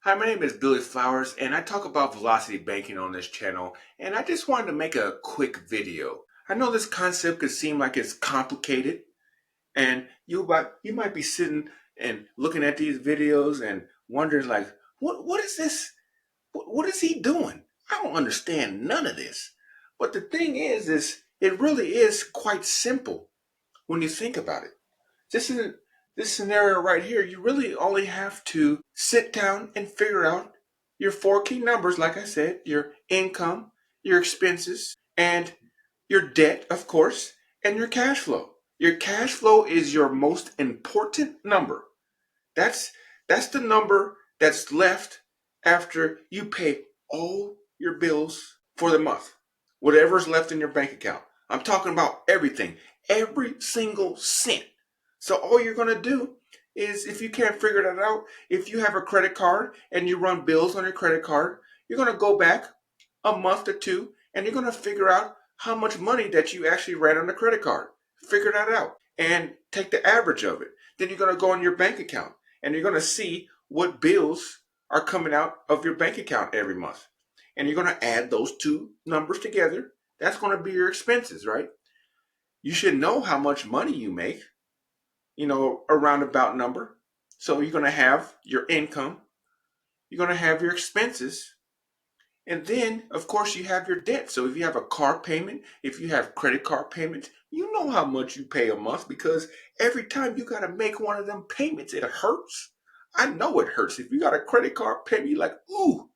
Hi, my name is Billy Flowers, and I talk about velocity banking on this channel. And I just wanted to make a quick video. I know this concept could seem like it's complicated, and you might be sitting and looking at these videos and wondering, like, what is this? What is he doing? I don't understand none of this. But the thing is it really is quite simple when you think about it. This is this scenario right here. You really only have to sit down and figure out your four key numbers, like I said, your income, your expenses, and your debt, of course, and your cash flow. Your cash flow is your most important number. That's that's the number that's left after you pay all your bills for the month. Whatever's left in your bank account. I'm talking about everything, every single cent. So all you're going to do is, if you can't figure that out, if you have a credit card and you run bills on your credit card, you're going to go back a month or two and you're going to figure out how much money that you actually ran on the credit card. Figure that out and take the average of it. Then you're going to go on your bank account and you're going to see what bills are coming out of your bank account every month. And you're going to add those two numbers together. That's going to be your expenses, right? You should know how much money you make, a roundabout number. So you're going to have your income, you're going to have your expenses, and then, of course, you have your debt. So if you have a car payment, if you have credit card payments, you know how much you pay a month because every time you got to make one of them payments, it hurts. I know it hurts. If you got a credit card payment, you're like, ooh,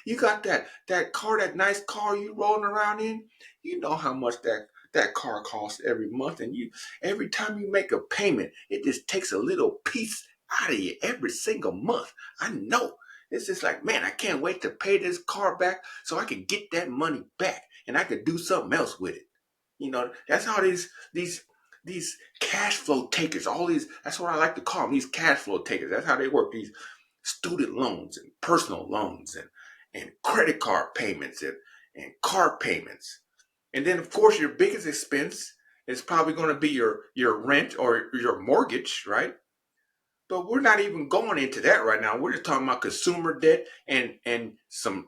you got that car, that nice car you rolling around in. You know how much that car costs every month, and you every time you make a payment, it just takes a little piece out of you every single month. I know. It's just like, man, I can't wait to pay this car back so I can get that money back and I could do something else with it. That's how these cash flow takers, all these, that's what I like to call them, these cash flow takers. That's how they work. These student loans and personal loans and credit card payments and car payments. And then, of course, your biggest expense is probably going to be your rent or your mortgage, right? But we're not even going into that right now. We're just talking about consumer debt and some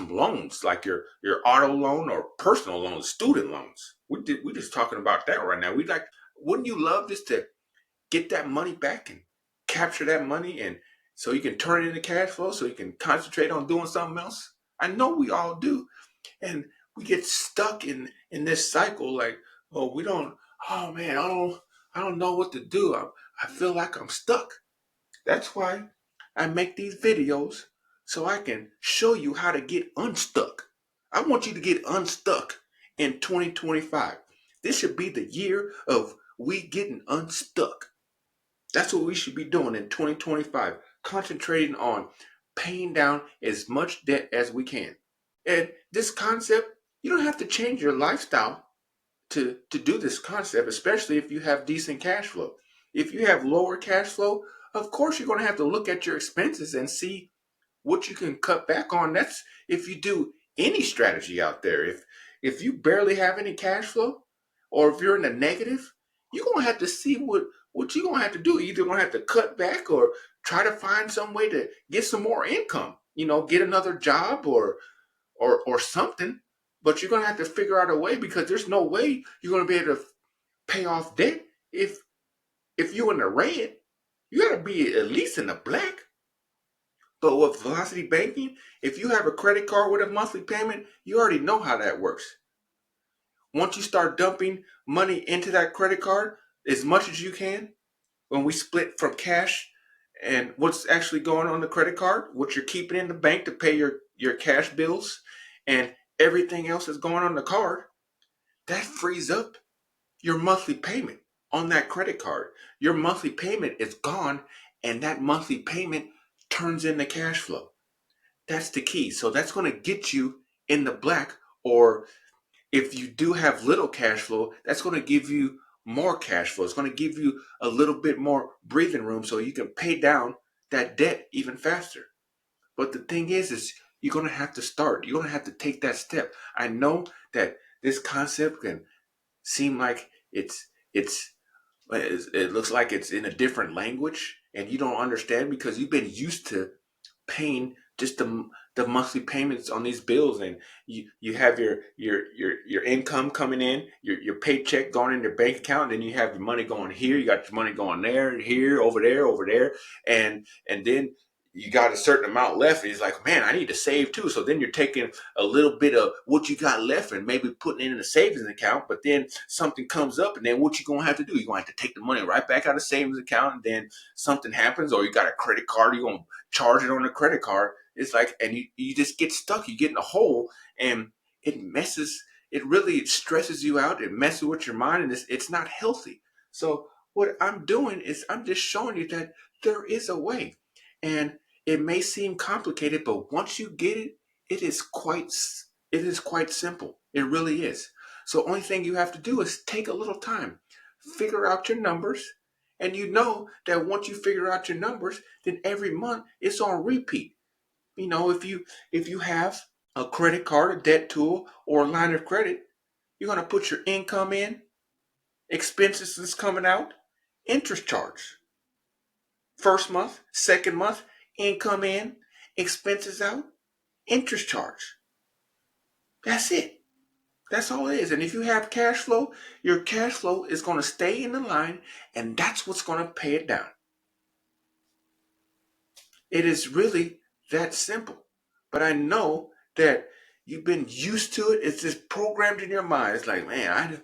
loans, like your auto loan or personal loans, student loans. We're just talking about that right now. Wouldn't you love just to get that money back and capture that money, and so you can turn it into cash flow so you can concentrate on doing something else? I know we all do. And we get stuck in this cycle, like, oh, we don't, oh man, I don't know what to do. I feel like I'm stuck. That's why I make these videos, so I can show you how to get unstuck. I want you to get unstuck in 2025. This should be the year of we getting unstuck. That's what we should be doing in 2025, concentrating on paying down as much debt as we can. And this concept, you don't have to change your lifestyle to do this concept, especially if you have decent cash flow. If you have lower cash flow, of course you're going to have to look at your expenses and see what you can cut back on. That's if you do any strategy out there. If you barely have any cash flow, or if you're in the negative, you're gonna have to see what you're gonna have to do. You're either gonna have to cut back or try to find some way to get some more income. Get another job or something. But you're gonna have to figure out a way, because there's no way you're gonna be able to pay off debt if you're in the red. You gotta be at least in the black. But with velocity banking, if you have a credit card with a monthly payment, you already know how that works. Once you start dumping money into that credit card, as much as you can, when we split from cash and what's actually going on the credit card, what you're keeping in the bank to pay your cash bills, and everything else that's going on the card, that frees up your monthly payment on that credit card. Your monthly payment is gone, and that monthly payment turns into cash flow. That's the key. So that's going to get you in the black. Or if you do have little cash flow, that's going to give you more cash flow. It's going to give you a little bit more breathing room so you can pay down that debt even faster. But the thing is you're going to have to start. You're going to have to take that step. I know that this concept can seem like it looks like it's in a different language and you don't understand because you've been used to paying just the monthly payments on these bills, and you have your income coming in, your paycheck going in your bank account, and then you have your money going here, you got your money going there, here, over there, and then you got a certain amount left, and it's like, man, I need to save too. So then you're taking a little bit of what you got left and maybe putting it in a savings account, but then something comes up, and then what you gonna have to do? You're gonna have to take the money right back out of savings account, and then something happens, or you got a credit card, you're gonna charge it on the credit card. It's like, and you just get stuck, you get in a hole, and it really stresses you out, it messes with your mind, and it's not healthy. So what I'm doing is I'm just showing you that there is a way. And it may seem complicated, but once you get it, it is quite simple. It really is. So only thing you have to do is take a little time, figure out your numbers, and you know that once you figure out your numbers, then every month it's on repeat. If you have a credit card, a debt tool, or a line of credit, you're gonna put your income in, expenses is coming out, interest charge. First month, second month, income in, expenses out, interest charge. That's it. That's all it is. And if you have cash flow, your cash flow is going to stay in the line, and that's what's going to pay it down. It is really that simple. But I know that you've been used to it. It's just programmed in your mind. It's like, man,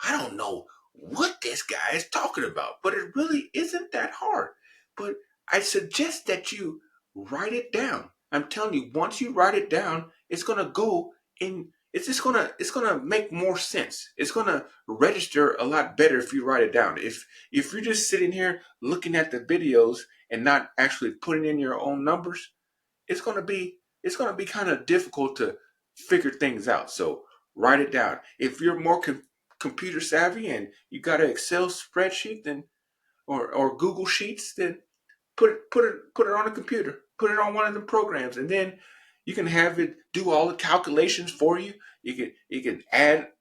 I don't know what this guy is talking about. But it really isn't that hard. But I suggest that you write it down. I'm telling you, once you write it down, it's gonna go in. It's gonna make more sense. It's gonna register a lot better if you write it down. If you're just sitting here looking at the videos and not actually putting in your own numbers, it's gonna be kind of difficult to figure things out. So write it down. If you're more computer savvy and you got an Excel spreadsheet, then or Google Sheets, then put it on a computer. Put it on one of the programs, and then you can have it do all the calculations for you. You can add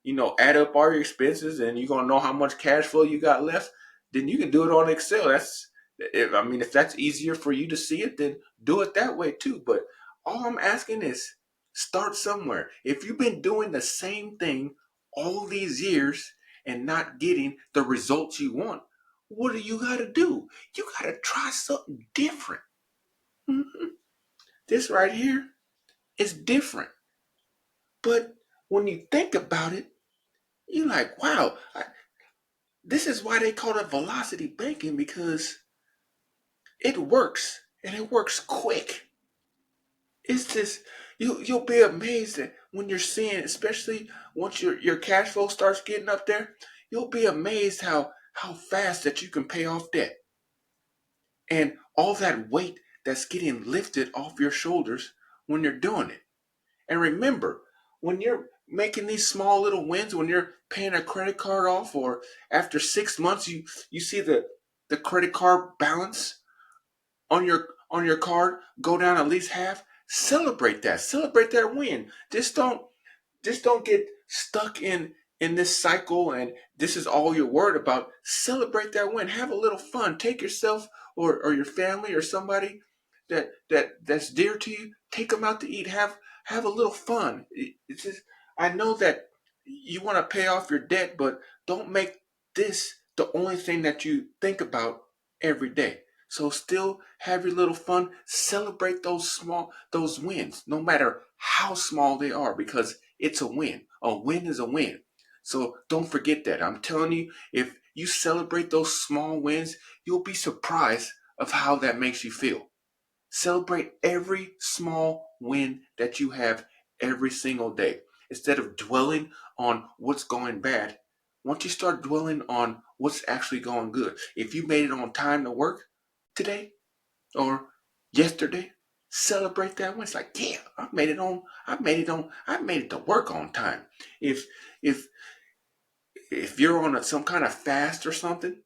up all your expenses, and you're gonna know how much cash flow you got left. Then you can do it on Excel. If that's easier for you to see it, then do it that way too. But all I'm asking is start somewhere. If you've been doing the same thing all these years and not getting the results you want, what do you got to do? You got to try something different. Mhm. This right here is different. But when you think about it, you're like, wow, this is why they call it velocity banking, because it works, and it works quick. It's just, you'll be amazed that when you're seeing, especially once your cash flow starts getting up there, you'll be amazed how fast that you can pay off debt. And all that weight that's getting lifted off your shoulders when you're doing it. And remember, when you're making these small little wins, when you're paying a credit card off, or after 6 months you see the credit card balance on your card go down at least half, celebrate that. Celebrate that win. Just don't get stuck in this cycle, and this is all you're worried about. Celebrate that win. Have a little fun. Take yourself or your family or somebody that's dear to you. Take them out to eat. Have a little fun. It's just, I know that you want to pay off your debt, but don't make this the only thing that you think about every day. So still have your little fun. Celebrate those wins, no matter how small they are, because it's a win. A win is a win. So don't forget that. I'm telling you, if you celebrate those small wins, you'll be surprised of how that makes you feel. Celebrate every small win that you have every single day. Instead of dwelling on what's going bad, once you start dwelling on what's actually going good, if you made it on time to work today or yesterday, celebrate that one. It's like, yeah, I made it to work on time. If if you're on some kind of fast or something,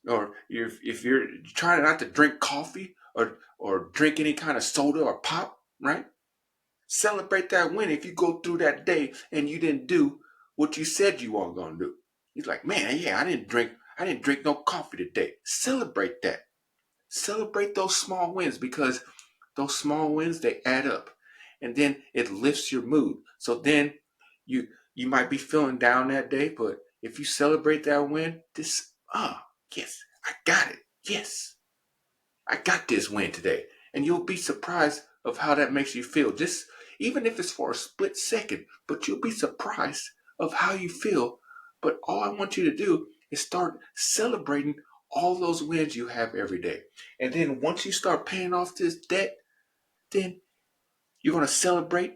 or if you're trying not to drink coffee or drink any kind of soda or pop, right? Celebrate that win if you go through that day and you didn't do what you said you weren't gonna do. You're like, man, yeah, I didn't drink no coffee today. Celebrate that. Celebrate those small wins, because those small wins, they add up. And then it lifts your mood. So then you you might be feeling down that day, but if you celebrate that win, yes, I got it. Yes, I got this win today. And you'll be surprised of how that makes you feel. Just even if it's for a split second, but you'll be surprised of how you feel. But all I want you to do is start celebrating all those wins you have every day. And then once you start paying off this debt, then you're going to celebrate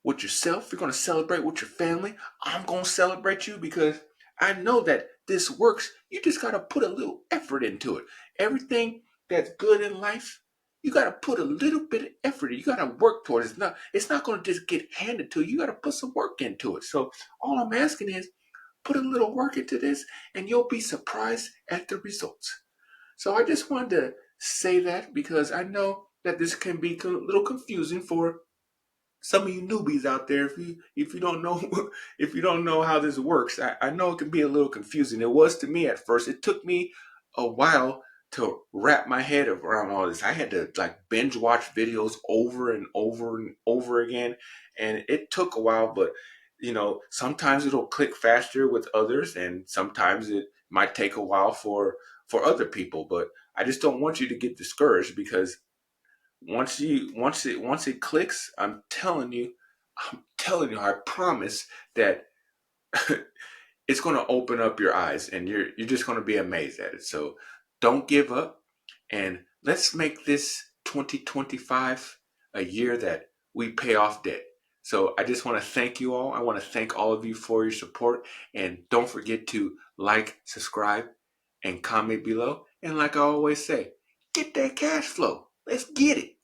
with yourself. You're going to celebrate with your family. I'm going to celebrate you because I know that this works. You just got to put a little effort into it. Everything that's good in life, you got to put a little bit of effort. You got to work towards it. It's not going to just get handed to you. You got to put some work into it. So all I'm asking is put a little work into this and you'll be surprised at the results. So I just wanted to say that because I know that this can be a little confusing for some of you newbies out there. If you don't know if you don't know how this works, I know it can be a little confusing. It was to me at first. It took me a while to wrap my head around all this. I had to like binge watch videos over and over and over again, and it took a while. But sometimes it'll click faster with others, and sometimes it might take a while for other people. But I just don't want you to get discouraged because once it clicks, I'm telling you, I promise that it's going to open up your eyes and you're just going to be amazed at it. So don't give up and let's make this 2025 a year that we pay off debt. So I just want to thank you all. I want to thank all of you for your support, and don't forget to like, subscribe, and comment below. And like I always say, get that cash flow. Let's get it.